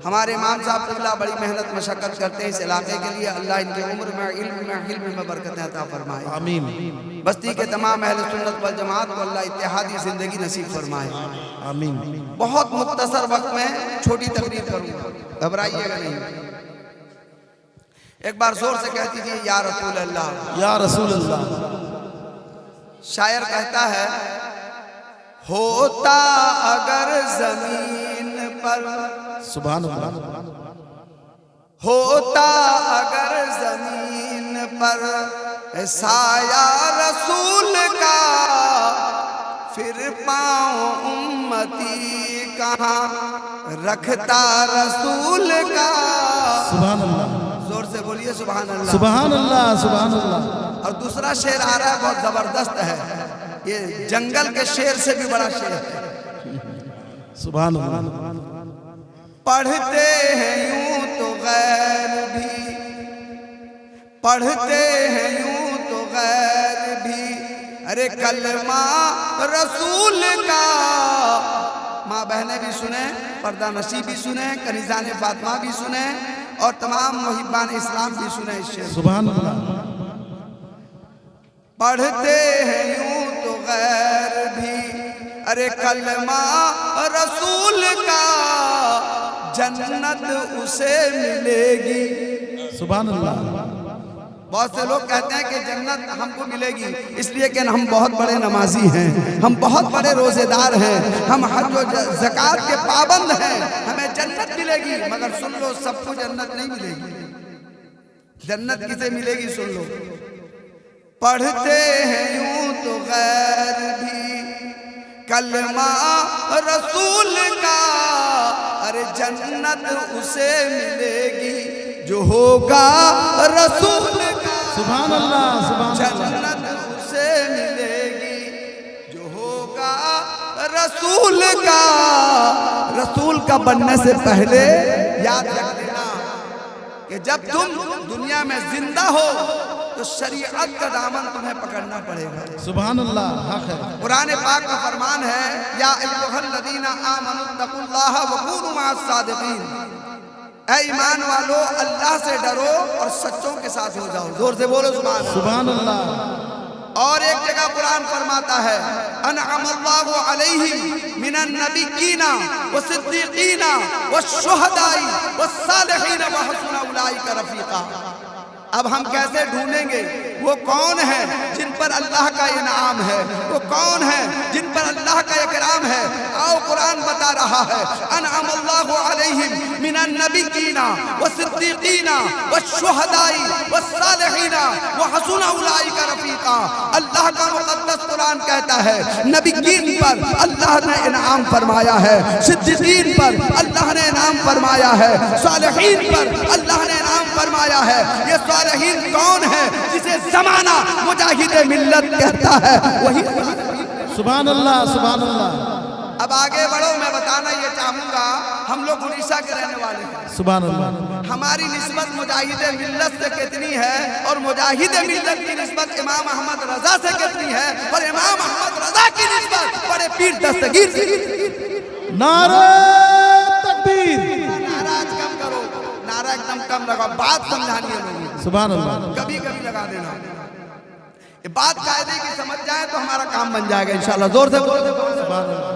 हमारे इमाम साहब क़िबला बड़ी मेहनत मशक्क़त करते हैं इस इलाके के लिए। अल्लाह इनकी उम्र में, इल्म में बरकतें अता फरमाए। आमीन। बस्ती के तमाम अहले सुन्नत वल जमात को अल्लाह इत्तेहादी ज़िंदगी नसीब फरमाए। आमीन। बहुत मुख्तसर वक्त में छोटी तकरीर करूँगा, घबराइएगा नहीं। एक बार जोर से कह दीजिए या रसूल अल्लाह। या रसूल अल्लाह। शायर कहता है, होता अगर जमीन पर, सुभान अल्लाह, होता अगर जमीन पर साया रसूल का, फिर पाँव उम्मती कहाँ रखता रसूल का। सुभान अल्लाह। जोर से बोलिए सुभान अल्लाह। सुभान अल्लाह, सुभान अल्लाह। और दूसरा शेर आ रहा है, बहुत जबरदस्त है, ये जंगल के शेर से भी बड़ा शेर है। सुभान अल्लाह। पढ़ते हैं यूं तो गैर भी, पढ़ते हैं यूं तो गैर भी, अरे कलमा रसूल का। माँ बहनें भी सुने, पर्दा नशी भी सुने, कनीज़ान फातिमा भी सुने, और तमाम मुहिब्बान इस्लाम भी सुने इस शेर। सुभान अल्लाह। पढ़ते हैं यूं तो गैर भी, अरे कलमा रसूल का, जन्नत उसे मिलेगी। सुभान अल्लाह। बहुत से लोग कहते हैं कि जन्नत हमको मिलेगी इसलिए कि हम बहुत बड़े नमाजी हैं, हम बहुत बड़े रोजेदार हैं, हम हज व ज़कात के पाबंद हैं, हमें जन्नत मिलेगी। मगर सुन लो, सबको जन्नत नहीं मिलेगी। जन्नत किसे मिलेगी सुन लो। पढ़ते हैं यूं तो गैर भी, कलमा रसूल का, अरे जन्नत उसे मिलेगी जो होगा रसूल का। सुभान अल्लाह, सुभान अल्लाह। जन्नत उसे मिलेगी जो होगा रसूल का। रसूल का बनने से पहले याद रख देना कि जब तुम दुनिया में जिंदा हो तो शरीयत का दामन तुम्हें पकड़ना पड़ेगा। सुभान अल्लाह, हक है। कुरान पाक का फरमान है, या अय्युहल्लज़ीना आमनुत्तकुल्लाह वकूनू मअस सादिकीन। ऐ ईमान वालो, अल्लाह से डरो और सच्चों के साथ हो जाओ। जोर से बोलो सुभान अल्लाह। सुभान अल्लाह। और एक जगह कुरान फरमाता है, अनअमल्लाहु अलैहिम मिनन नबिय्यीना व सिद्दीकीना व शुहदाई व सालिहीन व हसुन उलाइका रफीका। अब हम कैसे ढूंढेंगे वो कौन है जिन पर अल्लाह का इनाम है, वो कौन है जिन पर अल्लाह का इकराम है। आओ कुरान बता रहा है, अनअमल्लाहु अलैहिम मिनन नबिय्यीना व सिद्दीकीना व शुहदाई व सालिहीना व हसुन उलाइका रफीका। अल्लाह का मुक़द्दस कुरान कहता है, नबिय्यीन पर अल्लाह ने इनाम फरमाया है, सिद्दीकीन पर अल्लाह ने इनाम फरमाया है, सालिहीन पर अल्लाह ने इनाम फरमाया है। ये सालिहीन कौन है जिसे जमाना मुजाहिदे मिल्लत कहता है, वही। सुभान अल्लाह, सुभान अल्लाह। अब आगे बढ़ो, मैं बताना ये चाहूंगा, हम लोग उड़ीसा के रहने वाले हैं। सुभान अल्लाह। हमारी निस्बत मुजाहिदे मिल्लत से कितनी है और मुजाहिदे मिल्लत की निस्बत इमाम अहमद रजा से कितनी है, और इमाम अहमद रजा की निस्बत बड़े पीर दस्तगीर से। नारे तकबीर। नाराज कम करो, नारा एकदम कम लगाओ, बात समझानी है लोगों को। सुभान अल्लाह। कभी कभी लगा देना, ये बात कायदे की समझ जाए तो हमारा काम बन जाएगा इंशाल्लाह। जोर से बोलो। सुभान अल्लाह।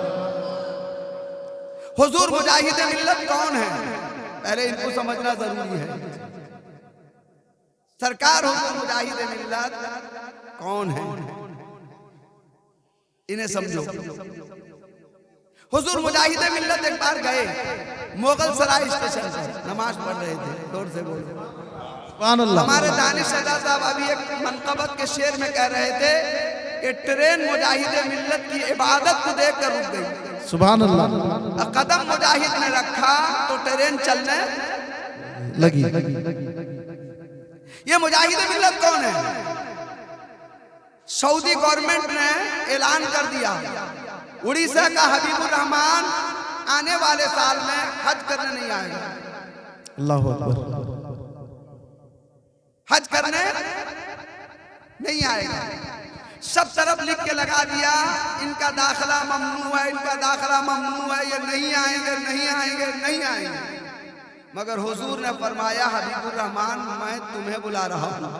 हुजूर मुजाहिदे मिल्लत कौन है, पहले इनको समझना जरूरी है। सरकार हुजूर मुजाहिदे मिल्लत कौन है, इन्हें समझो। हुजूर मुजाहिदे मिल्लत एक बार गए मुगल सराय स्टेशन पर, नमाज पढ़ रहे थे। जोर से बोलो। सुभान अल्लाह। हमारे दानिश सदा साहब अभी एक मनकबत के शेर में कह रहे थे कि ट्रेन मुजाहिदे मिल्लत की इबादत को देखकर रुक गई। सुभान अल्लाह। कदम मुजाहिद ने रखा तो ट्रेन चलने लगी। ये मुजाहिदे मिल्लत कौन है? सऊदी गवर्नमेंट ने ऐलान कर दिया, उड़ीसा का हबीबुर रहमान आने वाले साल में हज करने नहीं आएगा। अल्लाह अकबर। हज करने नहीं आएगा। सब तरफ लिख के लगा दिया, इनका दाखिला ममनू है, इनका दाखिला ममनू है, ये नहीं आएंगे, नहीं आएंगे, नहीं आएंगे। मगर हुजूर ने फरमाया हबीबुर रहमान मैं तुम्हें बुला रहा हूं।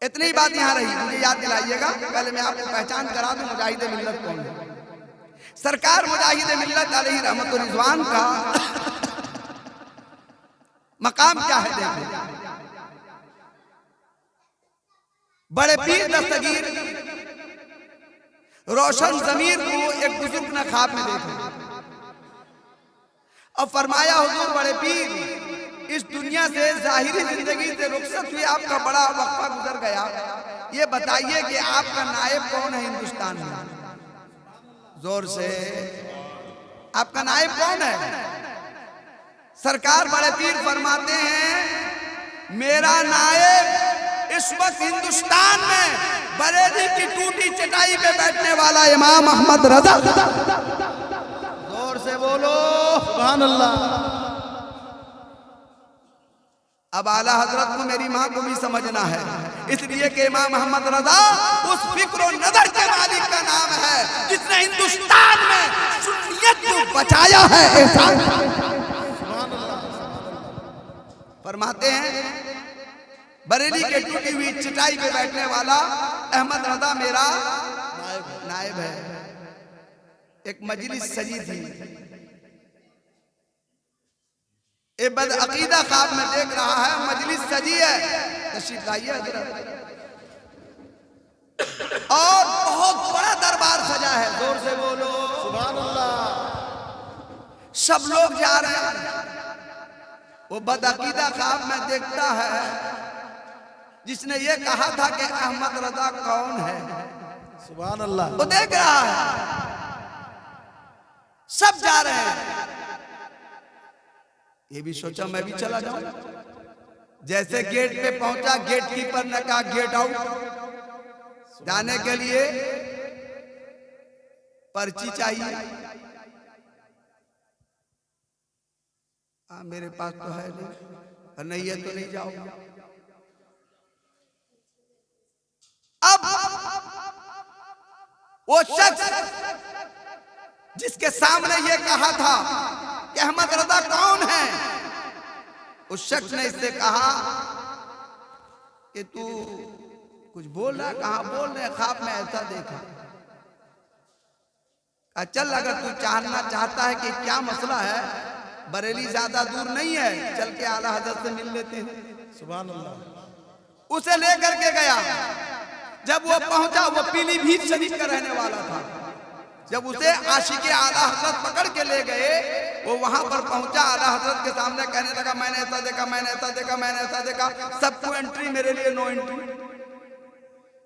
इतनी बात यहां रही, मुझे याद दिलाइएगा। पहले मैं आपको पहचान करा दूं मुजाहिद मिल्लत कौन है। सरकार मुजाहिद मिल्लत अलैहि रहमतुर रिजवान का मकाम क्या है देखो। बड़े पीर दस्तगीर रोशन जमीर को एक बुजुर्ग ने ख्वाब में देखा और फरमाया हुजूर बड़े पीर इस दुनिया से जाहिरी जिंदगी से रुखसत हुई, आपका बड़ा वक्फा गुजर गया, ये बताइए कि आपका नायब कौन है हिंदुस्तान में? जोर से, आपका नायब कौन है? सरकार बड़े पीर फरमाते हैं मेरा नायब इस वक्त हिंदुस्तान में बरेली की टूटी चटाई पे बैठने वाला इमाम अहमद रजा। जोर से बोलो सुभान अल्लाह। अब आला हजरत को मेरी मां को भी समझना है, इसलिए कि इमाम अहमद रजा उस फिक्र और नजर के मालिक का नाम है जिसने हिंदुस्तान में सुन्नियत को बचाया है। फरमाते हैं बरेली के टूटी हुई चटाई पे बैठने वाला अहमद रजा मेरा नायब है। एक मजलिस सजी थी, ए बद अकीदा ख्वाब में देख रहा है, मजलिस सजी है, तशरीफ लाइए हजरत, और बहुत बड़ा दरबार सजा है। जोर से बोलो सुभान अल्लाह। सब लोग जा रहे हैं। वो बद अकीदा ख्वाब में देखता है जिसने ये कहा था कि अहमद रजा कौन है। सुभान अल्लाह। वो देख रहा है सब जा रहे हैं, ये भी सोचा मैं भी चला जाऊं। जैसे गेट पे पहुंचा, गेट कीपर ने कहा गेट आउट। जाने के लिए पर्ची चाहिए। मेरे पास तो है नहीं, नहीं है तो नहीं जाओ। अब वो शख्स जिसके सामने ये कहा था कि अहमद रजा कौन है, उस शख्स ने इससे कहा कि तू कुछ बोल रहा, कहां बोल रहे, ख्वाब में ऐसा देखा। चल अगर तू जानना चाहता है कि क्या मसला है, बरेली ज्यादा दूर नहीं है, चल के आला हजरत से मिल लेते हैं। सुभान अल्लाह। उसे लेकर के गया। जब वो पहुंचा, वो पीलीभीत शरीफ का रहने वाला था। जब उसे आशिके आला हजरत पकड़ के ले गए, वो वहां पर पहुंचा, आला हजरत के सामने कहने लगा मैंने ऐसा देखा, मैंने ऐसा देखा, मैंने ऐसा देखा, सबको एंट्री, मेरे लिए नो एंट्री।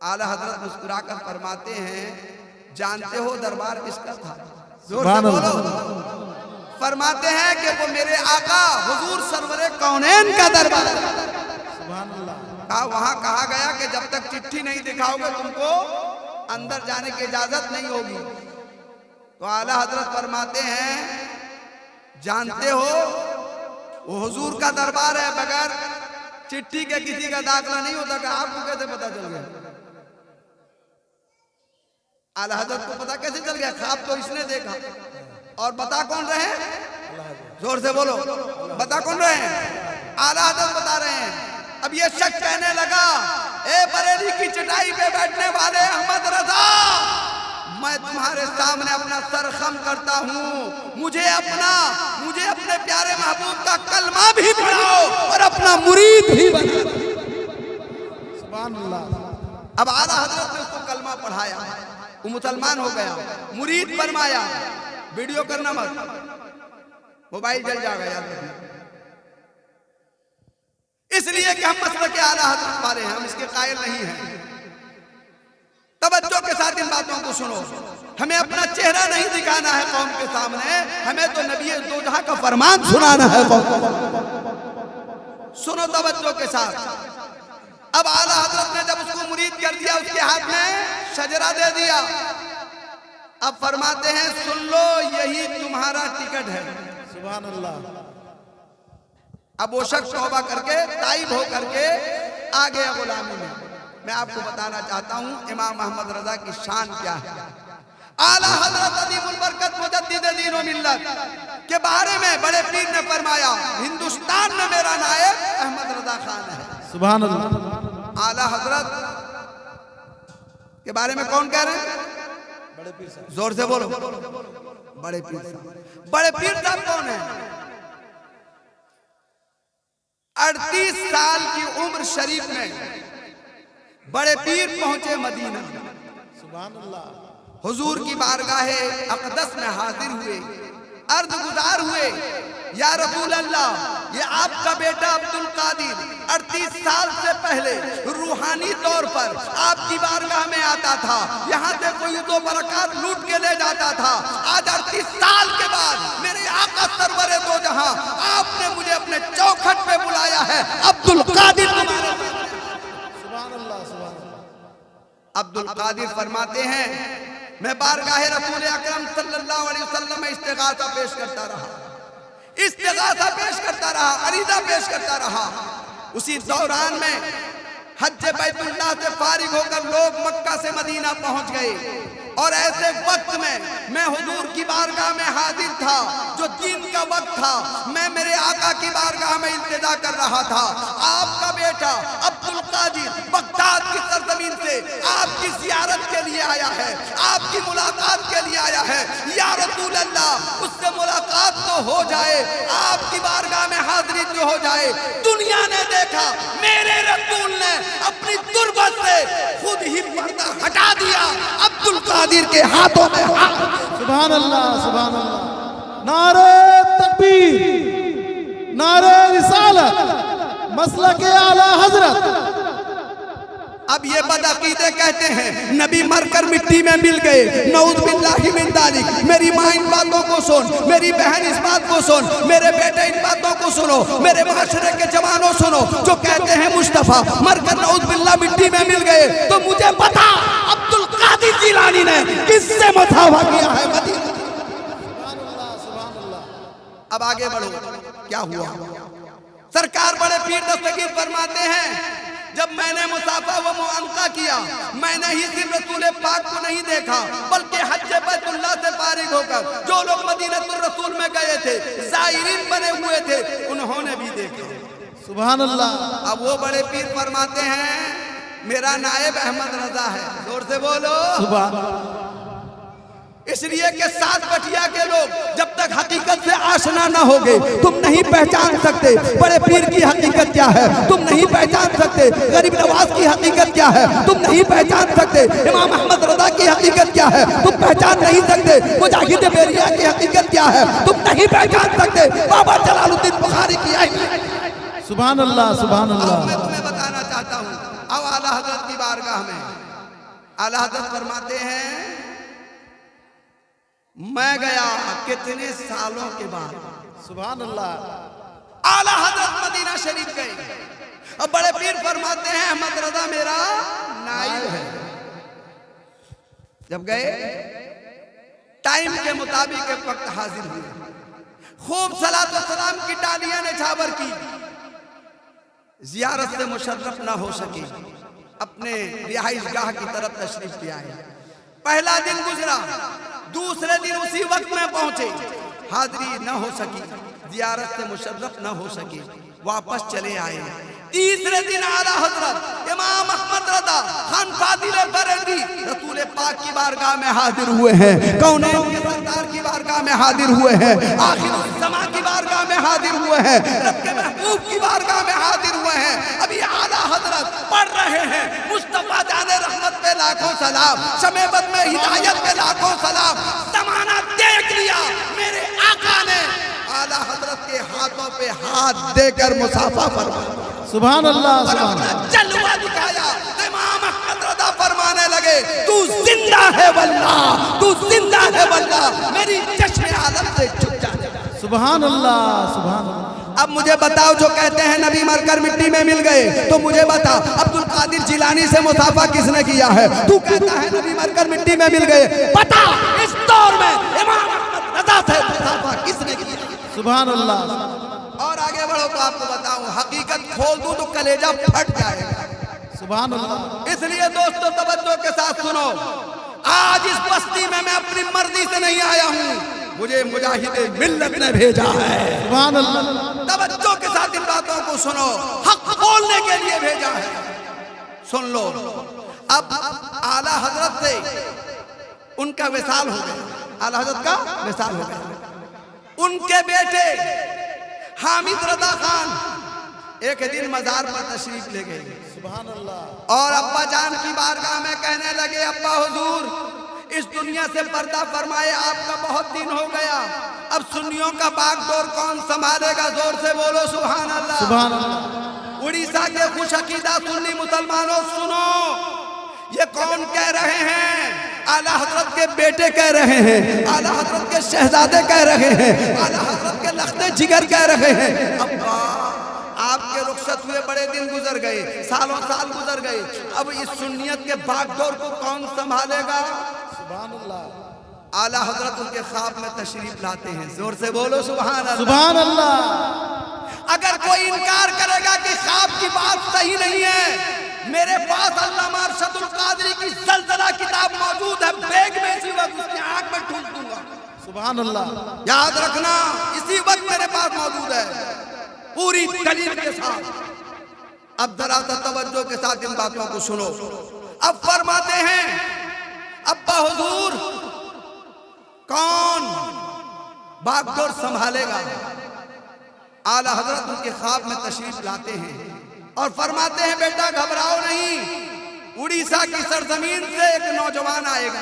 आला हजरत मुस्कुराकर फरमाते हैं जानते हो दरबार किसका था? जोर से बोलो। फरमाते हैं कि वो मेरे आका हुजूर सरवरे कौनैन का दरबार। सुभान अल्लाह। कहा वहां कहा गया कि जब तक चिट्ठी नहीं दिखाओगे तुमको अंदर जाने की इजाजत नहीं होगी। तो आला हजरत फरमाते हैं जानते हो वो हुजूर का दरबार है, बगैर चिट्ठी के किसी का दाखिला नहीं होता। कि आपको कैसे पता चल गया? आला हजरत को पता कैसे चल गया? ख्वाब तो इसने देखा। और बता कौन रहे? जोर से बोलो, बता कौन रहे? आला हजरत बता रहे हैं। अब ये शख्स कहने लगा ए बरेली की चटाई पे बैठने वाले अहमद रजा, मैं तुम्हारे सामने अपना सर खम करता हूँ, मुझे अपने प्यारे महबूब का कलमा भी पढ़ाओ और अपना मुरीद भी बनाओ। सुभान अल्लाह। अब आला हजरत ने उसको कलमा पढ़ाया, वो मुसलमान हो गया, मुरीद फरमाया। वीडियो करना मत, मोबाइल जल जाएगा याद रखना। इसलिए कि हम मसलक के आला हजरत वाले हैं, हम इसके कायल नहीं हैं। तवज्जो के साथ इन बातों को सुनो। हमें अपना चेहरा नहीं दिखाना है कौम के सामने, हमें तो नबी दो जहां का फरमान सुनाना है कौम को। सुनो तवज्जो के साथ। अब आला हजरत ने जब उसको मुरीद कर दिया, उसके हाथ में शजरा दे दिया। अब फरमाते हैं सुन लो यही तुम्हारा टिकट है। सुभान अल्लाह। अब वो शख्स तौबा करके ताइब हो करके आ गया गुलामी में। मैं आपको बताना चाहता हूं इमाम अहमद रजा की शान क्या है। आला हजरत अदीबुल बरकत मुजद्दिद दीन व मिल्लत के बारे में बड़े पीर ने फरमाया, हिंदुस्तान में मेरा नायब अहमद रजा खान है। सुभान अल्लाह। आला हजरत के बारे में कौन कह रहे हैं? बड़े पीर साहब। जोर से बोलो। बड़े पीर साहब। बड़े पीर साहब कौन है? 38 साल की उम्र शरीफ में बड़े पीर पहुंचे मदीना। सुभान अल्लाह। हुजूर की बारगाहे अक़दस में हाजिर हुए, अर्ज गुजार हुए, या रसूल अल्लाह, ये आपका बेटा अब्दुल कादिर 38 साल से पहले रूहानी तौर पर आपकी बारगाह में आता था, यहाँ से कोई दो बरकत लूट के ले जाता था। आज 38 साल के बाद मेरे आका सरवरे दो जहां आपने मुझे अपने चौखट पे बुलाया है। अब्दुल कादिर तुम्हारे सुभान अल्लाह। सुभान अल्लाह। अब्दुल कादिर फरमाते हैं, मैं बारगाहे रसूल अकरम सल्लल्लाहु अलैहि वसल्लम में इस्तिगासा पेश करता रहा, इस्तिगासा पेश करता रहा, अरीदा पेश करता रहा। उसी दौरान में हज बैतुल्लाह से फारिग होकर लोग मक्का से मदीना पहुंच गए और ऐसे वक्त में मैं हुजूर की बारगाह में हाजिर था, जो दिन का वक्त था। मैं मेरे आका की बारगाह में इंतजार कर रहा था। आपका बेटा अब्दुल कादिर बगदाद की सरजमीन से आपकी जियारत के लिए आया है, आपकी मुलाकात के लिए आया है। या रसूल अल्लाह, उससे मुलाकात तो हो जाए, आपकी बारगाह में हाजिरी तो हो जाए। दुनिया ने देखा, मेरे रसूल ने अपनी तुरबत से खुद ही पर्दा हटा दिया। अब्दुल कादिर के हाथों में सुभान अल्लाह। सुभान अल्लाह। नारे तकबीर, नारे रिसालत, मसलक आला हजरत। अब ये बदअकीदे कहते हैं नबी मरकर मिट्टी में मिल गए, नऊज़ बिल्लाहि मिन जालिक। मेरी माँ इन बातों को सुन, मेरी बहन इस बात को सुन, मेरे बेटे इन बातों को सुनो, मेरे माशरे के जवानों सुनो, जो कहते हैं मुस्तफा मरकर नऊज़ बिल्लाह मिट्टी में मिल गए। तो मुझे बता, अब्दुल कादिर जिलानी ने किससे मुतावा किया है मदीना? सुभान अल्लाह। अब आगे बढ़ो, क्या हुआ? सरकार बड़े पीर दस्तगीर फरमाते हैं, जब मैंने मुसाफा व मुआनका किया, मैंने ही सिर्फ रसूल पाक को नहीं देखा, बल्कि हज बैतुल्लाह से फारिग होकर जो लोग मदीनतुर रसूल में गए थे, ज़ायरीन बने हुए थे, उन्होंने भी देखा। सुभान अल्लाह। अब वो बड़े पीर फरमाते हैं, मेरा नायब अहमद रजा है। जोर से बोलो। सुभान। इसलिए कि 7 बटिया के लोग जब तक हकीकत से आशना न होगे, तुम नहीं पहचान सकते बड़े पीर की हकीकत क्या है, तुम नहीं पहचान सकते गरीब नवाज की हकीकत क्या है, तुम नहीं पहचान सकते इमाम अहमद रजा की हकीकत क्या है, तुम पहचान नहीं सकते मुजाहिद बेरिया की हकीकत क्या है, तुम नहीं पहचान सकते बाबा जलालुद्दीन बुखारी की। सुभान अल्लाह। सुभान अल्लाह। मैं तुम्हें बताना चाहता हूँ, अब आला हजरत की बारगाह में आला हजरत फरमाते हैं, मैं गया कितने सालों के बाद। सुभान अल्लाह। आला हजरत मदीना शरीफ गए। अब बड़े पीर फरमाते हैं, अहमद रजा मेरा नायब है। जब गए, टाइम के मुताबिक एक वक्त हाजिर हुए, खूब सलात व सलाम की टालियां ने छावर की। जियारत से मुशर्रफ ना हो सके, अपने रिहाइश गाह की तरफ तशरीफ ले आए। पहला दिन गुजरा, दूसरे दिन उसी वक्त में पहुंचे, हाजिरी न हो सकी, जियारत से मुशर्रफ न हो सके, वापस चले आए। तीसरे दिन आला हजरत इमाम अहमद रजा खान फादिल बरेलवी रसूल पाक की बारगाह में हाजिर हुए हैं, कौनैन के सरदार की बारगाह में हाजिर हुए हैं, आखिर समा की बारगाह में हाजिर हुए हैं, रब के महबूब की बारगाह में हाजिर हुए हैं। अभी आला हजरत पढ़ रहे हैं, मुस्तफा जाने रहमत पे लाखों सलाम, शमेबत में हिदायत पे लाखों सलाम। जमाना देख लिया, मेरे आका ने आला हजरत के हाथों पे हाथ देकर मुसाफा फरमाया। सुभान अल्लाह। सुभान अल्लाह। जलवा दिखाया। इमाम अहमद रजा फरमाने लगे, तू जिंदा है वल्लाह, तू जिंदा है वल्लाह, मेरी चश्मे आलम से छुप जा। सुभान अल्लाह। सुभान अल्लाह। अब मुझे बताओ, जो कहते हैं नबी मरकर मिट्टी में मिल गए, तो मुझे बता अब्दुल कादिर जिलानी से मुसाफा किसने किया है? तू कहता है नबी मरकर मिट्टी में मिल गए, बता इस दौर में इमाम अहमद रजा से मुसाफा किसने किया? सुभान अल्लाह। और आगे बढ़ो तो आपको बताऊं, हकीकत खोल दूं तो कलेजा फट जाएगा। सुभान अल्लाह। इसलिए दोस्तों तवज्जो के साथ सुनो, आज इस बस्ती में मैं अपनी मर्जी से नहीं आया हूँ, मुझे मुजाहिदे मिल्लत ने भेजा है। सुभान अल्लाह। तवज्जो के साथ इन बातों को सुनो, हक बोलने के लिए भेजा है। सुन लो, अब आला हजरत से उनका विसाल हो गया, आला हजरत का विसाल हो गया। उनके बेटे हामिद रजा खान एक दिन मजार पर तशरीफ ले गए। सुभान अल्लाह। और अब्बा जान की बारगाह में कहने लगे, अब्बा हुजूर, इस दुनिया से पर्दा फरमाए, आपका बहुत दिन हो गया, अब सुन्नियों का बागडोर कौन संभालेगा? जोर से बोलो सुभान अल्लाह। सुभान अल्लाह। उड़ीसा के खुश अकीदा सुन्नी मुसलमानों सुनो, ये कौन कह रहे हैं? आला हजरत के बेटे कह रहे हैं, आला हजरत के शहजादे कह रहे हैं, आला हजरत के लख्ते जिगर कह रहे हैं। अब्बा, आपके रुखसत हुए बड़े दिन गुजर गए, सालों साल गुजर गए, अब इस सुन्नियत के बागडोर को कौन संभालेगा? सुभान अल्लाह। आला हजरत उनके ख्वाब में तशरीफ लाते हैं। जोर से बोलो सुभान अल्लाह। सुभान अल्लाह। अगर कोई इनकार करेगा कि ख्वाब की बात सही नहीं है, मेरे पास अल्लामा अरशदुल कादरी की ज़लज़ला किताब मौजूद है, बैग में इसी वक्त उसकी आंख में ठूंस दूंगा। सुभान अल्लाह। याद रखना, इसी वक्त मेरे पास मौजूद है, पूरी दलील के साथ। अब जरा सा तवज्जो के साथ इन बातों को सुनो। अब फरमाते हैं, अब्बा हुजूर, कौन बागडोर संभालेगा? आला हजरत उनके ख्वाब में तशरीफ लाते हैं और फरमाते हैं, बेटा घबराओ नहीं, उड़ीसा की सरजमीन से एक नौजवान आएगा।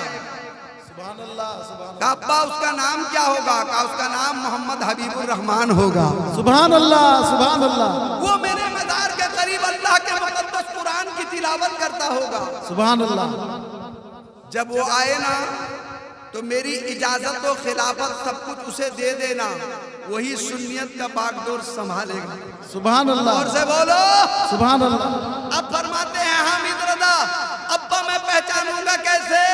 सुभान अल्लाह। सुभान कहा, अब्बा उसका नाम क्या होगा? कहा, उसका नाम मोहम्मद हबीबुर रहमान होगा। सुभान अल्लाह। सुभान अल्लाह। वो मेरे मजार के करीब अल्लाह के मुकद्दस कुरान की तिलावत करता होगा। सुभान अल्लाह। जब वो आए ना, तो मेरी इजाजत और खिलाफत सब कुछ उसे दे देना, वही सुन्नियत का बागडोर संभालेगा। सुभान अल्लाह। और से बोलो सुभान अल्लाह। अब फरमाते हैं हामिद रजा, अब्बा मैं पहचानूंगा कैसे?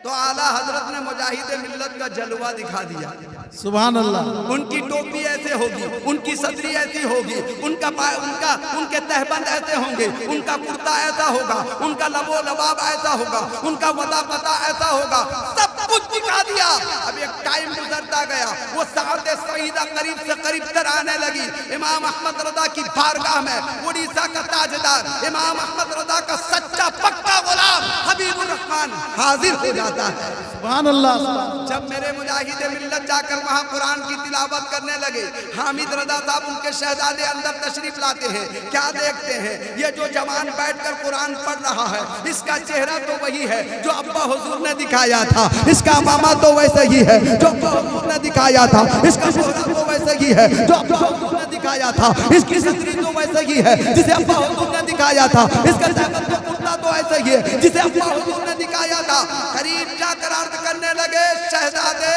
तो आला हजरत ने मुजाहिदे मिल्लत का जलवा दिखा दिया। सुभान अल्लाह। उनकी टोपी ऐसे होगी, उनकी सदरी ऐसी होगी, उनके तहबंद ऐसे होंगे, उनका कुर्ता ऐसा होगा, उनका लबो लबाब ऐसा होगा, उनका वदा पता ऐसा होगा, सब कुछ दिखा दिया। अब एक टाइम गुजरता गया, वो साद सईदा करीब से करीब तर आने लगी। इमाम अहमद रजा की बारगाह में उड़ीसा का ताजदार, इमाम अहमद रजा का सच्चा पक्का गुलाम हबीबुर रहमान हाजिर हो जाता है। सुभान अल्लाह। जब मेरे मुजाहिदे मिल्लत जाकर वहाँ कुरान की तिलावत करने लगे, हामिद रजा साहब उनके शहजादे अंदर तशरीफ लाते हैं। क्या देखते हैं? ये जो जवान बैठकर कुरान पढ़ रहा है, इसका चेहरा तो वही है जो अब्बा हुजूर ने दिखाया था, इसका मामा तो वैसे ही है जो अब्बा हुजूर ने दिखाया था, इसका शोहरा तो वैसे ही है जो अब्बा हुजूर ने दिखाया था, इसकी सदरी तो वैसे ही है जिसे अब्बा हुजूर ने दिखाया था, इसका तहबंद का कुर्ता तो ऐसे ही है जिसे अब्बा हुजूर ने दिखाया था। करीब जाकर अर्ज करने लगे, शहजादे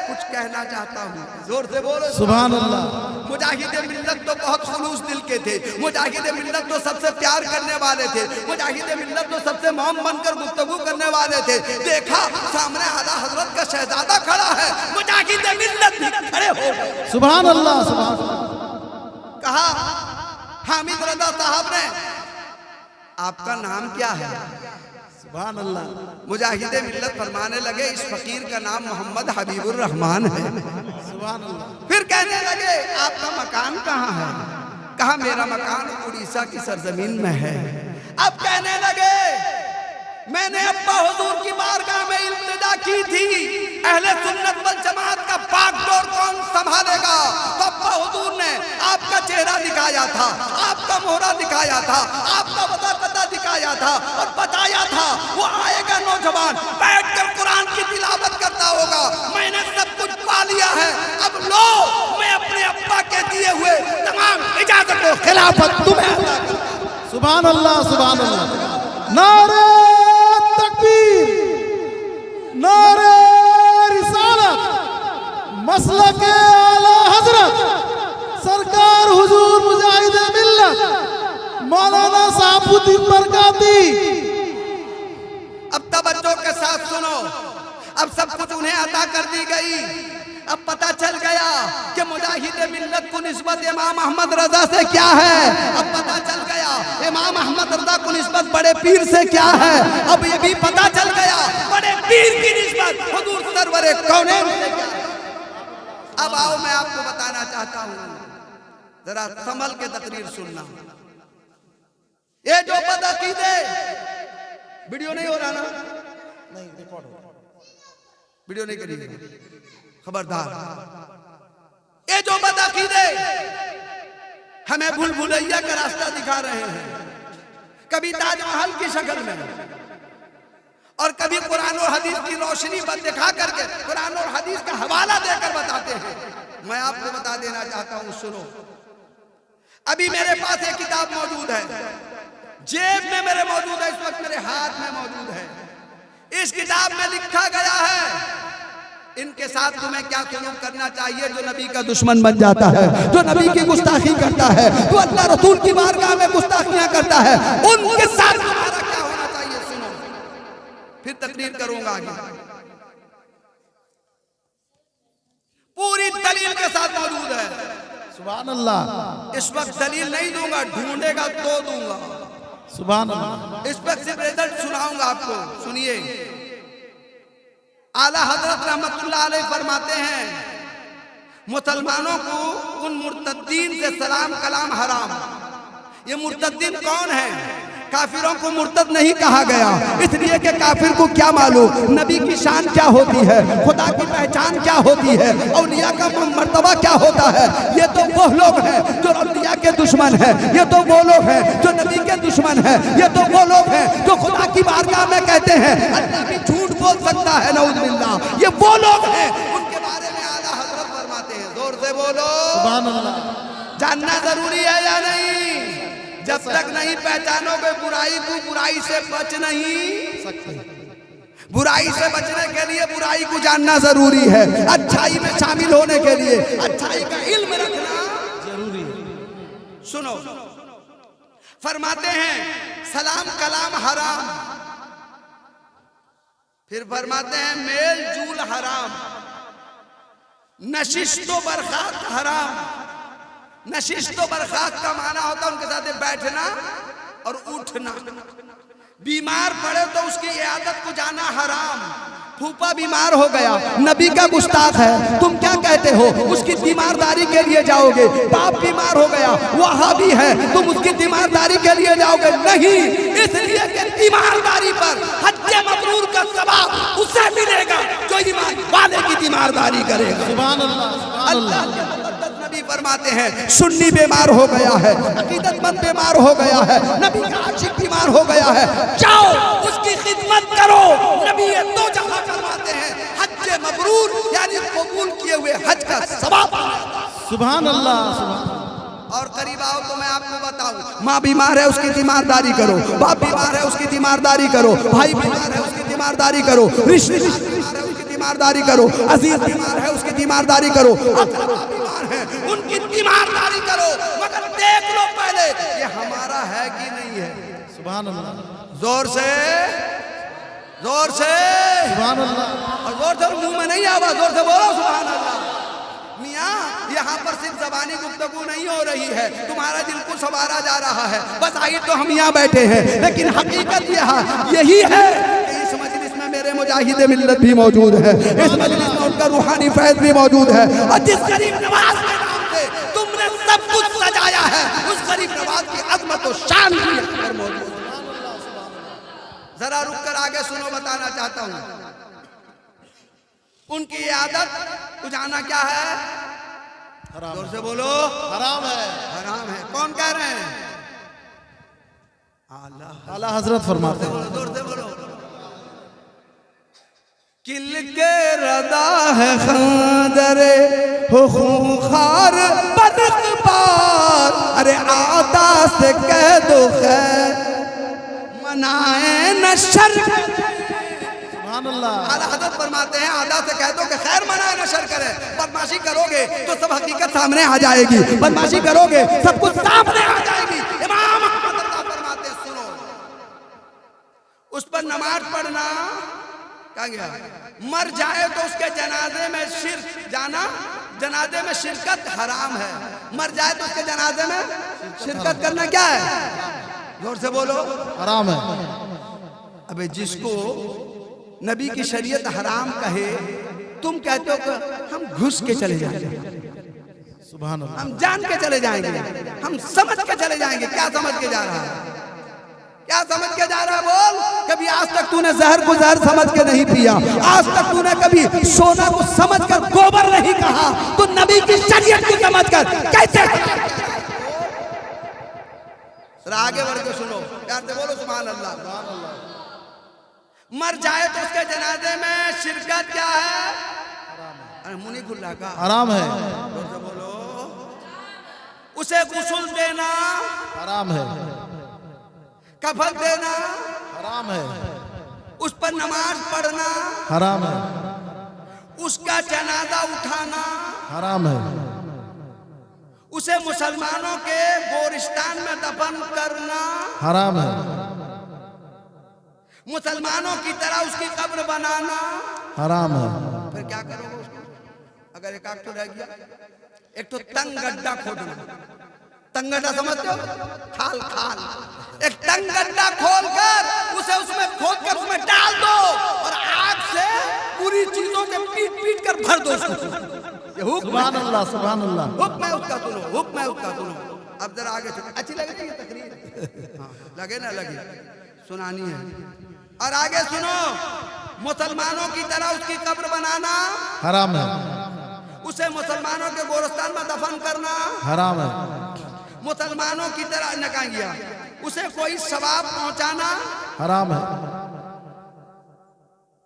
कुछ कहना चाहता हूँ। जोर से बोलो सुभान अल्लाह। मुजाहिदे मिल्लत तो बहुत खुलूस दिल के थे, मुजाहिदे मिल्लत तो सबसे प्यार करने वाले थे, मुजाहिदे मिल्लत तो सबसे मौम बनकर गुफ्तगू करने वाले थे। देखा सामने आला हजरत का शहजादा खड़ा है, मुजाहिदे मिल्लत भी खड़े हो गए। सुभान अल्लाह। सुभान कहा हामिद रजा साहब ने, आपका नाम क्या है? सुभान अल्लाह। मुजाहिदे मिल्लत फरमाने लगे, इस फकीर का नाम मोहम्मद हबीबुर रहमान है। सुभान अल्लाह। फिर कहने लगे, आपका मकान कहाँ है? कहा, मेरा मकान उड़ीसा की सरजमीन में है। अब कहने लगे, मैंने अब्बा हुजूर की बारगाह में इल्तिजा की थी, अहले सुन्नत वल जमात का बागडोर कौन संभालेगा? तो अब्बा हुजूर ने आपका चेहरा दिखाया था, आपका मोहरा दिखाया था, आपका वदा पता दिखाया था और बताया था वो आएगा नौजवान, बैठकर कुरान की तिलावत करता होगा। मैंने सब कुछ पा लिया है, अब लो मैं अपने अब्बा के दिए हुए तमाम इजाजत और खिलाफत तुम्हें अता करता हूं। सुभान अल्लाह। सुभान अल्लाह। नारे तकबीर, नारे रिसालत, मसलक आला हजरत सरकार हुजूर मुजाहिद मिल्लत मौलाना साहबुद्दीन बरकाती। अब तवज्जो के साथ सुनो, अब सब कुछ उन्हें अता कर दी गई। अब पता चल गया कि मुजाहिद मिल्लत को निस्बत इमाम अहमद रजा से क्या है। अब पता चल गया इमाम अहमद रज़ा को निस्बत बड़े पीर से क्या है। अब ये भी पता चल गया बड़े पीर की निस्बत हुजूर सरवरे कौनैन से क्या है। अब आओ मैं आपको बताना चाहता हूं, जरा संभल के तकरीर सुनना। ये जो बदअकीदे, वीडियो नहीं हो रहा ना? नहीं, रिकॉर्ड हो, वीडियो नहीं करिए, खबरदार। ये जो बदअकीदे हमें भूल भुलैया का रास्ता दिखा रहे हैं, कभी ताजमहल की शक्ल में और कभी कुरान और हदीस की रोशनी पर दिखा करके कुरान और हदीस का हवाला देकर बताते हैं। मैं आपको बता देना चाहता हूं, सुनो। अभी मेरे पास एक किताब मौजूद है, जेब में मेरे मौजूद है, इस वक्त मेरे हाथ में मौजूद है। इस किताब में लिखा गया है इनके साथ तुम्हें क्या सलूक करना चाहिए जो नबी का दुश्मन बन जाता है, जो नबी की गुस्ताखी करता है, जो अल्लाह रसूल की बारगाह में गुस्ताखियां करता है, उनके साथ तुम्हारा क्या होना चाहिए। सुनो, फिर तकरीर करूंगा आगे। पूरी दलील के साथ मौजूद है। सुभान अल्लाह। इस वक्त दलील नहीं दूंगा, ढूंढेगा तो दूंगा। सुभान अल्लाह। इस वक्त सिर्फ रिजल्ट सुनाऊंगा आपको, सुनिए। आला हजरत रहमतुल्लाह अलैह फरमाते हैं मुसलमानों को उन मुर्तद्दीन से सलाम कलाम हराम। ये मुर्तद्दीन कौन है? काफिरों को मुर्तद नहीं कहा गया, इसलिए कि काफिर को क्या मालूम नबी की शान क्या होती है, खुदा की पहचान क्या होती है, औलिया का मर्तबा क्या होता है। ये तो वो लोग हैं जो औलिया के दुश्मन हैं, ये तो वो लोग हैं जो नबी के दुश्मन हैं, ये तो वो लोग हैं जो खुदा की बारगाह में कहते हैं अल्लाह भी झूठ बोल सकता है, नऊज़ुबिल्लाह। ये वो लोग हैं, उनके बारे में आला हज़रत फरमाते हैं, जोर से बोलो सुभान अल्लाह। जानना जरूरी है या नहीं? जब तक नहीं पहचानोगे बुराई को, बुराई से बच नहीं सकते। बुराई से बचने के लिए बुराई को जानना जरूरी है, अच्छाई में शामिल होने के लिए अच्छाई का इल्म रखना जरूरी है। सुनो, फरमाते हैं सलाम कलाम हराम, फिर फरमाते हैं मेल जूल हराम, नशिस्तो बरखास्त हराम। नशिस्तो बरखास्त का माना होता है उनके साथ बैठना और उठना। बीमार पड़े तो उसकी इयादत को जाना हराम। फूफा बीमार हो गया, नबी का गुस्ताख है, तुम क्या कहते हो उसकी तीमारदारी के लिए जाओगे। बाप बीमार हो गया, वहाबी है, तुम उसकी तीमारदारी के लिए जाओगे नहीं, इसलिए कि तीमारदारी पर हज्जे मबरूर का सवाब उसे मिलेगा जो ईमान वाले की तीमारदारी करेगा। सुभान अल्लाह। अल्लाह नबी फरमाते हैं सुन्नी बीमार हो गया है, अकीदतमंद बीमार हो गया है, नबी का आशिक बीमार हो गया है, जाओ उसकी खिदमत करो। नबी ये दो जगह फरमाते हैं हज्जे मबरूर यानी कबूल किए हुए हज का सवाब। सुभान अल्लाह। और करीब आओ तो मैं आपको बताऊं, माँ बीमार है उसकी तीमारदारी करो, बाप बीमार है उसकी तीमारदारी करो, भाई बीमार है उसकी तीमारदारी करो, रिश्तेदार बीमार है उसकी तीमारदारी करो, अजीज बीमार है उसकी तीमारदारी करो, अकरबा बीमार है उनकी तीमारदारी करो। मगर देख लो पहले ये हमारा है कि नहीं है। सुभान अल्लाह। जोर से, जोर से सुभान अल्लाह। और जोर से, मुंह में नहीं आवाज, जोर से बोलो सुभान अल्लाह। मियाँ यहाँ पर सिर्फ जबानी गुफ्तगू नहीं हो रही है, तुम्हारा दिल को संवारा जा रहा है, बस आई तो हम यहाँ बैठे हैं, लेकिन हकीकत यही है कि इस मजलिस में मेरे मुजाहिद मिल्लत भी मौजूद है, इस मजलिस में उनका रूहानी फैज भी मौजूद है, और जिस गरीब नवाज के नाम से तुमने सब कुछ सजाया है उस गरीब नवाज की अजमत और शान भी यहाँ पर मौजूद है। जरा रुक कर आगे सुनो, बताना चाहता हूँ उनकी ये आदत को जाना क्या है? जोर से बोलो हराम है। हराम है। कौन कह रहे हैं? आला हजरत फरमाते हैं। जोर से बोलो। किल के रदा है खंदरे हो खूंखार बदकबार, अरे आदा से कह दो खैर मनाए न शर। आला हज़रत फरमाते हैं आदा से कह दो कि खैर मनाए न शर करे। बदमाशी करोगे तो सब हकीकत सामने आ जाएगी, बदमाशी करोगे सब कुछ सामने आ जाएगी। इमाम अहमद फरमाते हैं सुनो, उस पर नमाज पढ़ना क्या गया, मर जाए तो उसके जनाजे में शिरक जाना, जनाजे में शिरकत हराम है। मर जाए तो उसके जनाजे में शिरकत करना क्या है? जोर से बोलो। हराम है। अबे जिसको नबी की शरीयत हराम कहे, तुम कहते हो कि हम घुस के चले जाएंगे, सुभान अल्लाह। हम जान के चले जाएंगे, हम समझ के चले जाएंगे। क्या समझ के जा रहा है? क्या समझ के जा रहा है? बोल। कभी आज तक तूने जहर को जहर समझ के नहीं पिया, आज तक तूने कभी सोना को समझ कर गोबर नहीं कहा, तो नबी की शरीयत को समझ कर कैसे? आगे बढ़ के सुनो, प्यार से बोलो सुभान अल्लाह। मर जाए तो उसके जनाजे में शिरकत क्या है? अरे मुनी खुल्ला का हराम है। बोलो। उसे गुस्ल देना हराम है। कफन देना हराम है। उस पर नमाज पढ़ना हराम है। उसका जनाजा उठाना हराम है। उसे मुसलमानों के गोरिस्तान में दफन करना हराम है। मुसलमानों की तरह उसकी कब्र बनाना हराम है। फिर क्या करोगे उसको? अगर एक आग तो रह गया, एक तो तंग गड्ढा खोदना। तंग गड्ढा समझते हो? खाल खाल। एक तंग गड्ढा खोलकर उसे उसमें खोदकर उसमें डाल दो और आग से पूरी चीजों से पीट पीट कर भर दो उसको। ये हुक्म सुभान अल्लाह, सुभान अल्लाह। हुक्म है उसका, सुनो। हुक्म है उसका, सुनो। अब जरा आगे सुनो। अच्छी लगे ये तकरीर? हाँ, लगे ना लगे, सुनानी है। और आगे सुनो। मुसलमानों की तरह उसकी कब्र बनाना हराम है। उसे मुसलमानों के गोरस्तान में दफन करना हराम है। मुसलमानों की तरह न कहा गया, उसे कोई सवाब पहुंचाना हराम है।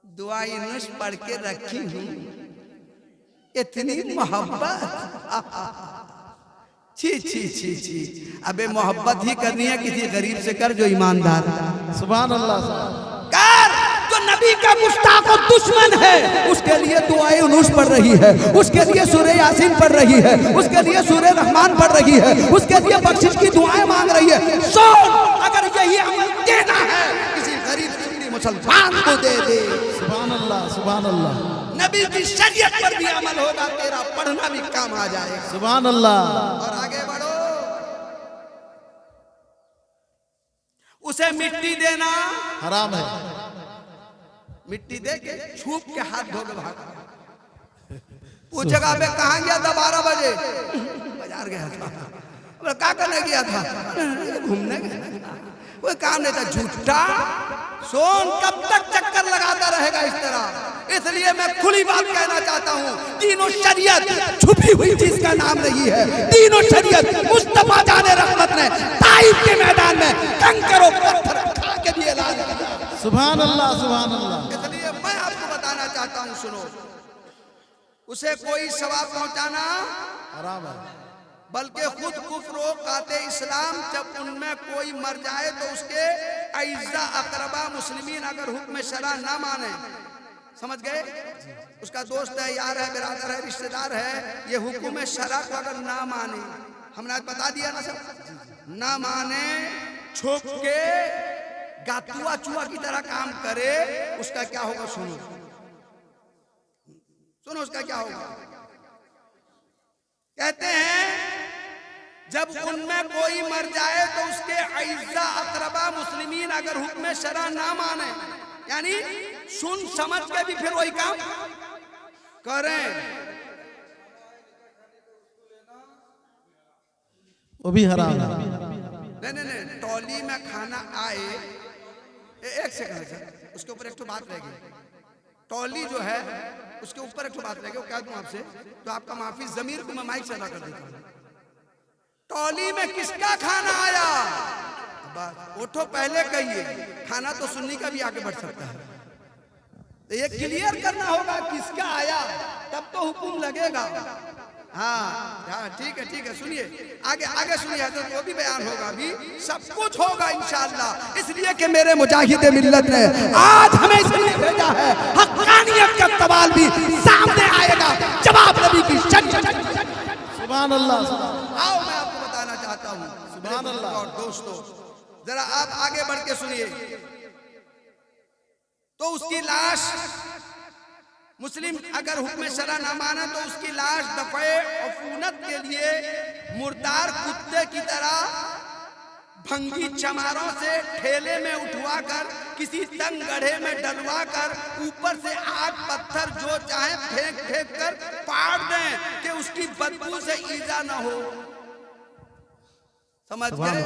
दुआई नुश पढ़ के रखी हूं, इतनी मोहब्बत। छी छी छी छी। अबे मोहब्बत ही करनी है किसी गरीब से कर जो ईमानदार है। सुभान अल्लाह। कर जो नबी का गुस्ताख और दुश्मन है, उसके लिए दुआएं उनूस पढ़ रही है, उसके लिए सूरह यासीन पढ़ रही है, उसके लिए सूरह रहमान पढ़ रही है, उसके लिए बख्शिश की दुआएं मांग रही है। सुन, अगर यही अमल देना है किसी गरीब सुन्नी मुसलमान को दे दे। सुभान अल्लाह, सुभान अल्लाह। नबी की शरीयत पर भी अमल होगा, तेरा पढ़ना भी काम आ जाएगा। सुभान अल्लाह। और आगे बढ़ो। उसे मिट्टी देना हराम है। मिट्टी दे के छूप के हाथ धो के भागा। पूछेगा बे कहाँ गया था 12 बजे? बाजार गया था। बोला क्या करने गया था? घूमने गया था। कोई काम नहीं था। झूठा। सोन कब तक चक्कर लगाता रहेगा इस तरह? इसलिए मैं खुली बात कहना चाहता हूँ, तीनों शरीयत छुपी हुई चीज का नाम नहीं है। तीनों शरीयत मुस्तफा जाने रहमत ने ताइफ के मैदान में कंकरों पत्थर खा के भी ऐलान किया। सुभान अल्लाह, सुभान अल्लाह। इसलिए मैं आपको बताना चाहता हूँ, सुनो। उसे कोई सवाब पहुंचाना हराम है। बल्कि खुद कुफ्र काते इस्लाम जब उनमें कोई मर जाए तो उसके अइज़ा अकरबा मुस्लिमीन अगर हुक्म शरा ना माने, समझ गए? उसका दोस्त है, यार है, बिरादर है, रिश्तेदार है, ये हुक्म शरा को अगर ना माने, हमने आज बता दिया ना सब, ना माने, छुप के गातुआ चुआ की तरह काम करे, उसका क्या होगा? सुनो सुनो, उसका क्या होगा? कहते हैं जब उनमें कोई मर जाए तो उसके अइज़ा अकरबा मुस्लिमीन अगर हुक्म शरा ना माने, यानी सुन समझ के भी फिर वही काम करें, वो भी हराम है। नहीं, टॉली में खाना आए, एक सेकंड सर, उसके ऊपर एक तो बात रह गई। टॉली जो है उसके ऊपर एक तो बात रह गई, वो कह दूं आपसे तो आपका माफी, जमीर को मैं माइक से अदा कर देता हूं। टॉली में किसका खाना आया? वो तो पहले कहिए, खाना तो सुन्नी का भी आगे बढ़ सकता है, तो ये क्लियर करना होगा किसका आया, तब तो हुक्म लगेगा। हाँ ठीक है, सुनिए आगे आगे सुनिए, तो वो भी बयान होगा, अभी सब कुछ होगा इंशाअल्लाह। इसलिए कि मेरे मुजाहिद मिल्लत ने आज हमें इसलिए भेजा है, हक़ानियत का सवाल भी सामने आएगा, जवाब नबी की शरीयत। सुभान अल्लाह। आओ मैं आपको बताना चाहता हूँ, सुभान अल्लाह। और दोस्तों जरा आप आगे बढ़ के सुनिए। तो उसकी लाश, मुस्लिम अगर हुक्म शरा न माने तो उसकी लाश दफ़े अफूनत के लिए मुर्दार कुत्ते की तरह फंगी चमारों से ठेले में उठवाकर किसी तंग गड्ढे में डलवाकर ऊपर से आग पत्थर जो चाहे फेंक फेंक कर पाड़ दें कि उसकी बदबू से ईजा न हो। समझ गए?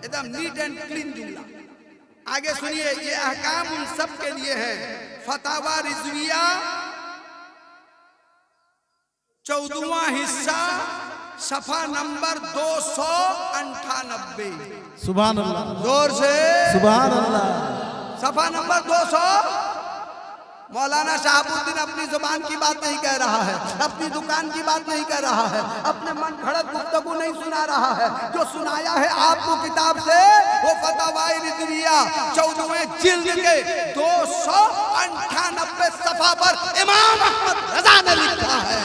एकदम नीट एंड क्लीन जुमला। आगे सुनिए, ये अहकाम उन सब के लिए है। फतावा रिजविया 14वां हिस्सा सफा नंबर 298। सुभान अल्लाह, जोर से सुभान अल्लाह। सफा नंबर 200। मौलाना शहाबुद्दीन अपनी जुबान की बात नहीं कह रहा है, अपनी दुकान की बात नहीं कह रहा है, अपने मन घड़त गुफ्तगू नहीं सुना रहा है। जो सुनाया है आपको किताब से वो फतावाए रिजविया 14वें जिल्द के 298 सफा पर इमाम अहमद रजा ने लिखा है।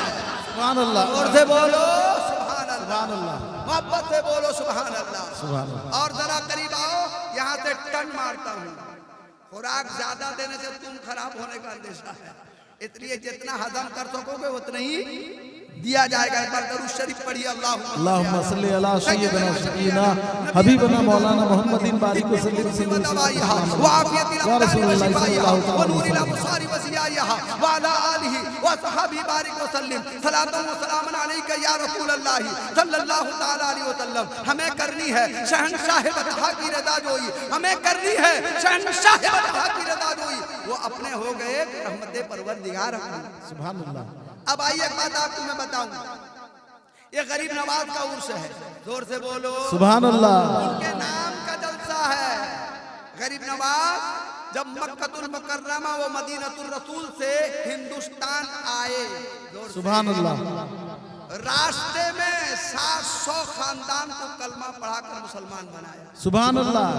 सुभान अल्लाह, और से बोलो सुभान अल्लाह, सुभान अल्लाह, मोहब्बत से बोलो सुभान अल्लाह, सुभान अल्लाह। और जरा करीब आओ, यहाँ से टन मारता हूँ। खुराक ज्यादा देने से तुम खराब होने का अंदेशा है, इसलिए जितना हजम कर सकोगे उतना ही दिया जाएगा। एक बार दरूद शरीफ पढ़िए। अल्लाहुम्मा सल्ली अला सय्यिदना सय्यिदना हबीबना मौलाना मोहम्मदिन बारिक वसल्लम सल्लल्लाहु अलैहि वसल्लम या रसूलुल्लाह सल्लल्लाहु अलैहि वसल्लम व अला आलिहि व सहाबी बारिक वसल्लम सलातु व सलामुन अलैका या रसूलल्लाह सल्लल्लाहु तआला अलैहि वसल्लम। हमें करनी है शहंशाह बतहा की रज़ा जोई, हमें करनी है शहंशाह बतहा की रज़ा जोई। वो अपने हो गए रहमत परवरदिगार अपनी। सुभान अल्लाह। अब आइए एक बात आपको मैं बताऊं, ये गरीब नवाज का उर्स है। जोर से बोलो सुभान अल्लाह। उनके नाम का जलसा है। गरीब नवाज जब मक्कतुल मुकर्रमा व मदीनतुल रसूल से हिंदुस्तान आए, सुभान अल्लाह, रास्ते में 700 खानदान को कलमा पढ़ाकर मुसलमान बनाया। सुभान अल्लाह।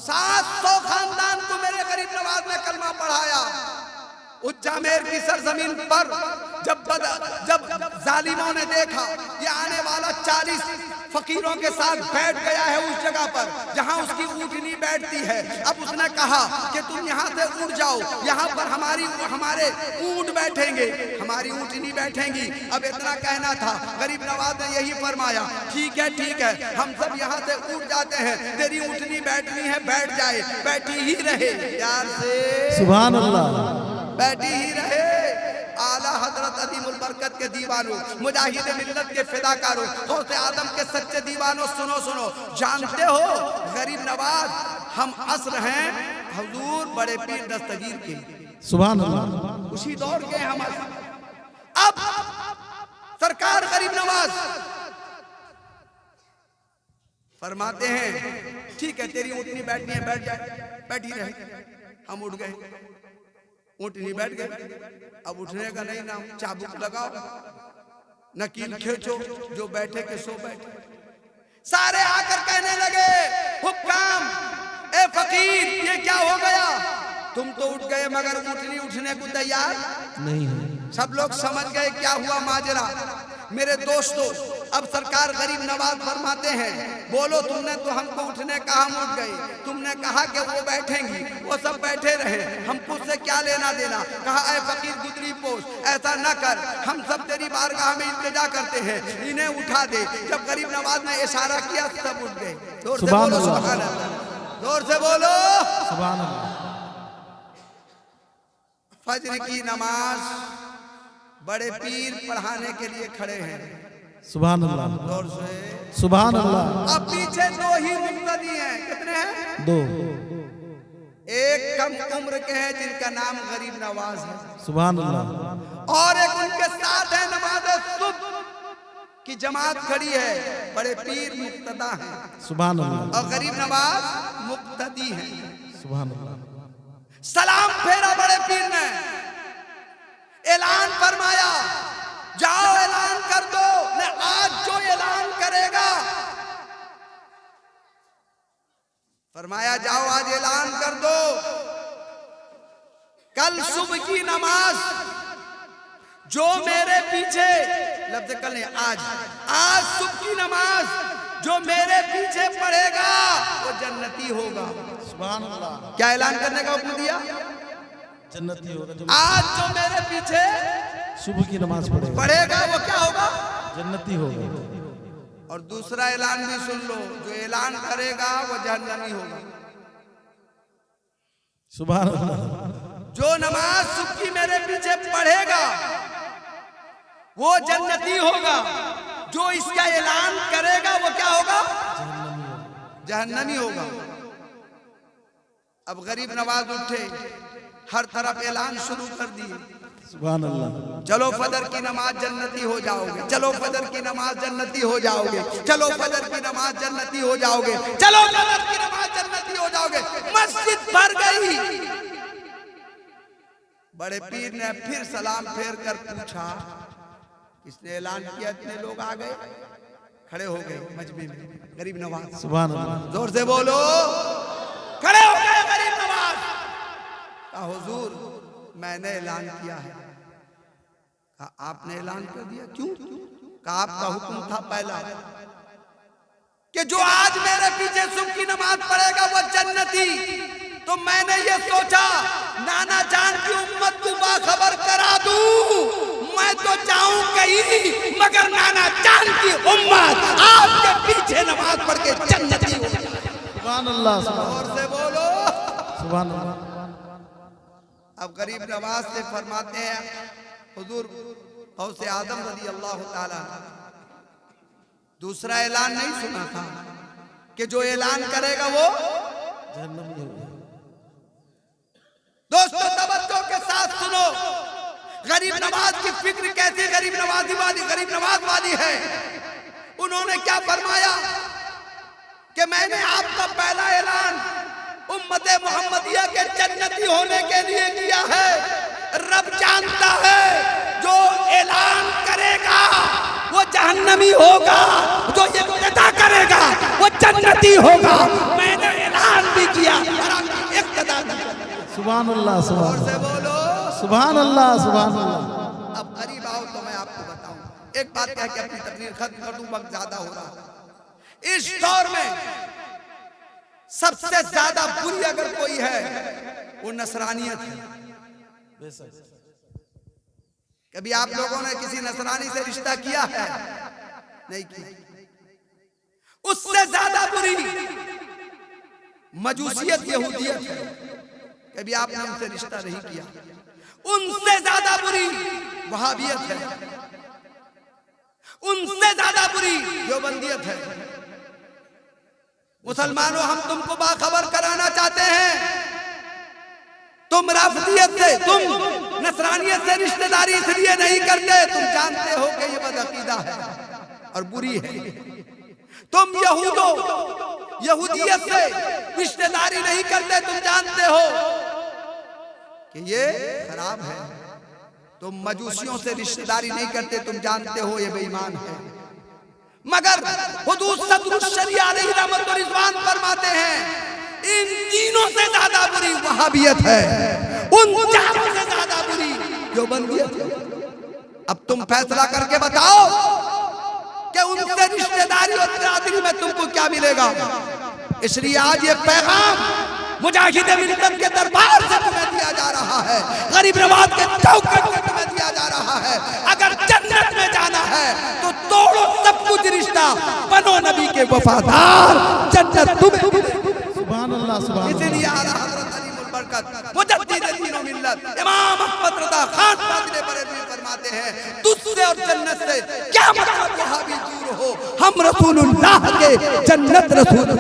700 खानदान को मेरे गरीब नवाज ने कलमा पढ़ाया। उज्जैन की सरजमीन पर जब जालिमों ने देखा ये आने वाला 40 फकीरों के साथ बैठ गया है उस जगह पर जहां उसकी ऊँटनी बैठती है, अब उसने कहा कि तुम यहाँ से उठ जाओ, यहाँ पर हमारे ऊँट बैठेंगे, हमारी ऊँटनी बैठेंगी। अब इतना कहना था, गरीब नवाज ने यही फरमाया, ठीक है, हम सब यहाँ से उठ जाते हैं, तेरी ऊँटनी बैठनी है बैठ जाए, बैठी ही रहे प्यार से। सुभान अल्लाह, बैठी ही रहे। आला हजरत अदीमुल बरकत के दीवानों, मुजाहिद मिल्लत के फिदाकारों, गौसे आदम के सच्चे दीवानों, सुनो जानते हो गरीब नवाज हम असर हैं हुजूर बड़े पीर दस्तगीर के। सुभान अल्लाह। उसी दौर के हम अब सरकार गरीब नवाज फरमाते हैं, ठीक है तेरी ऊँटनी बैठनी है बैठ जाए, बैठी रहे। हम उठ गए, ऊँटनी बैठ गए। अब उठने का नहीं नाम, चाबुक लगाओ, नकील खींचो, जो बैठे के सो बैठे। सारे आकर कहने लगे, हुक्काम ए फकीर ये क्या हो गया, तुम तो उठ गए मगर ऊँटनी उठने को तैयार नहीं है। सब लोग समझ गए क्या हुआ माजरा। मेरे दोस्तों अब सरकार गरीब नवाज फरमाते हैं, बोलो तुमने तो हमको उठने कहा, हम उठ गए, तुमने कहा कि वो बैठेंगी, वो सब बैठे रहे, हमको उससे क्या लेना देना। कहा ऐ फकीर गुदरी पोश ऐसा न कर, हम सब तेरी बारगाह में इल्तिजा करते हैं, इन्हें उठा दे। जब गरीब नवाज ने इशारा किया सब उठ गए। जोर से बोलो सुभान अल्लाह, जोर से बोलो सुभान अल्लाह। फज्र की नमाज बड़े पीर पढ़ाने के लिए खड़े हैं। सुभान अल्लाह, जोर से सुभान अल्लाह। अब पीछे दो ही मुक्तदी हैं, कितने हैं? दो। एक कम उम्र के हैं जिनका नाम गरीब नवाज है, सुभान अल्लाह, और एक उनके साथ है नमाज सुबह की जमात खड़ी है, बड़े पीर मुक्तदा हैं, सुभान अल्लाह, और गरीब नवाज मुक्तदी हैं। सुभान अल्लाह। सलाम फेरा बड़े पीर ने, ऐलान फरमाया, जाओ ऐलान कर दो, ने आज जो ऐलान करेगा, फरमाया जाओ आज ऐलान कर दो, कल सुबह की नमाज जो मेरे पीछे, लफ्ज़ कल नहीं आज सुबह की नमाज जो मेरे पीछे पढ़ेगा वो जन्नती होगा। सुभान अल्लाह। क्या ऐलान करने का हुक्म दिया? जन्नती होगा। आज जो मेरे पीछे सुबह की नमाज पढ़ेगा वो क्या होगा? जन्नती होगा। और दूसरा ऐलान भी सुन लो, जो ऐलान करेगा वो जहन्नमी होगा। सुभान अल्लाह। जो नमाज सुबह मेरे पीछे पढ़ेगा वो जन्नती होगा, जो इसका ऐलान करेगा वो क्या होगा? जहन्नमी होगा। अब गरीब नवाज उठे, हर तरफ ऐलान शुरू कर दिए, सुभान अल्लाह। चलो फजर की नमाज जन्नती हो जाओगे, चलो फजर की नमाज जन्नती हो जाओगे, चलो फजर की नमाज जन्नती हो जाओगे, चलो फजर की नमाज जन्नती हो जाओगे। मस्जिद भर गई। बड़े पीर ने फिर सलाम फेर कर पूछा, किसने ऐलान किया? इतने लोग आ गए, खड़े हो गए मजमे में गरीब नवाज। सुभान अल्लाह। जोर से बोलो। खड़े हो गए गरीब नवाज। कहा हुजूर मैंने ऐलान किया है। कहा आपने ऐलान कर दिया, क्यों? कहा आपका हुक्म था पहला कि जो आज मेरे पीछे सुबह की नमाज पढ़ेगा वो जन्नती। तो मैंने ये सोचा नाना जान की उम्मत को बाखबर करा दूं। मैं तो जाऊं कहीं मगर नाना जान की उम्मत आपके पीछे नमाज पढ़ के जन्नती हो जाए। सुभान अल्लाह। और से बोलो सुभान अल्लाह। अब गरीब नवाज से फरमाते हैं हुजूर गौसे आदम रज़ी अल्लाह ताला दूसरा ऐलान नहीं सुना था कि जो ऐलान करेगा वो जहन्नमी होगा। दोस्तों तवज्जो के साथ सुनो, गरीब नवाज की फिक्र कैसी गरीब नवाज वाली है। उन्होंने क्या फरमाया कि मैंने आपका पहला ऐलान उम्मत मोहम्मदिया के जन्नती होने के लिए किया है। रब जानता है जो ऐलान करेगा वो जहन्नमी होगा, जो ये इक्तदा करेगा वो जन्नती होगा। मैंने ऐलान भी किया और आपकी इक्तदा भी की। सुभान अल्लाह। सुभान से बोलो सुभान अल्लाह। सुभान अल्लाह। अब करीब आओ तो मैं आपको बताऊं, एक बात कह के अपनी तकरीर खत्म कर दूं, वक्त ज्यादा हो रहा है। इस दौर में सबसे ज्यादा बुरी अगर कोई है वो नसरानियत है। कभी आप लोगों ने किसी नसरानी से रिश्ता किया है? नहीं किया। उससे ज्यादा बुरी मजूसियत यहूदियत है। कभी आपने उनसे रिश्ता नहीं किया। उनसे ज्यादा बुरी वहाबियत है। उनसे ज्यादा बुरी देवबंदियत है। मुसलमानों हम तुमको बाखबर कराना चाहते हैं, तुम राफिदियत से, तुम नसरानियत से रिश्तेदारी इसलिए नहीं करते, तुम जानते हो कि ये बदअकीदा है और बुरी है। तुम यहूदियत से रिश्तेदारी नहीं करते, तुम जानते हो कि ये खराब है। तुम मजूसियों से रिश्तेदारी नहीं करते, तुम जानते हो ये बेईमान है। मगर हुजूर सदरुशरिया अलैहि रहमत व रिज़वान फरमाते हैं इन तीनों से ज्यादा बुरी वहाबियत है, उन चारों से ज्यादा बुरी देवबंदियत है। अब तुम फैसला करके बताओ कि उनसे रिश्तेदारी और बिरादरी में तुमको क्या मिलेगा। इसलिए आज ये पैगाम मुजाहिद मिल्लत के दरबार से तुम्हें दिया जा रहा है, गरीब नवाज के चौखट से तुम्हें दिया जा रहा है। अगर जन्नत में जाना है तो तोड़ो सब कुछ रिश्ता, बनो नबी के वफादार, जन्नत तुम्हें मिलेगी। सुभान अल्लाह। सुभान अल्लाह। इसीलिए आला हज़रत अलीमुल बरकत मुजद्दिद दीन व मिल्लत इमाम अहमद रज़ा खान फातिले बरेलवी फरमाते हैं तुझसे और जन्नत से क्या मतलब वहाबी दूर हो, हम रसूलुल्लाह के जन्नत रसूल।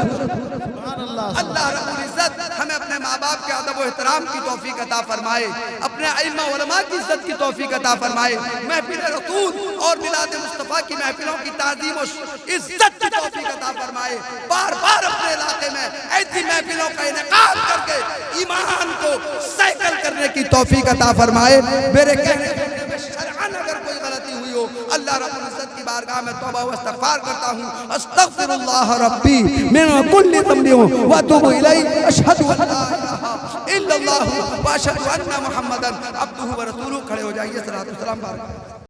अल्लाह रब्बुल इज्जत हमें अपने माँ बाप के अदब व एहतराम की तौफीक अता फरमाए, अपने अइम्मा उलमा की इज्जत की तौफीक अता फरमाए, महफिल रसूल और मिलाद मुस्तफ़ा की महफिलों की ताज़ीम और इज्जत की तौफीक अता फरमाए। बार बार अपने इलाके में ऐसी महफिलों का इनेकाद करके ईमान को साइकिल करने की तौफीक अता फरमाए। मेरे कहने में शरअन अगर कोई गलती हुई हो, अल्लाह रब्बुल इज्जत की बारगाह में तौबा व इस्तिग़फ़ार करता हूँ। अस्तग़फिरुल्लाह रब्बी मिन कुल्ली ज़ंबिन व अतूबु इलैहि, अशहदु अन ला इलाहा इल्लल्लाह व अशहदु अन्ना मुहम्मदन अब्दुहु व रसूलुहु। खड़े हो जाइए, सलातो सलाम।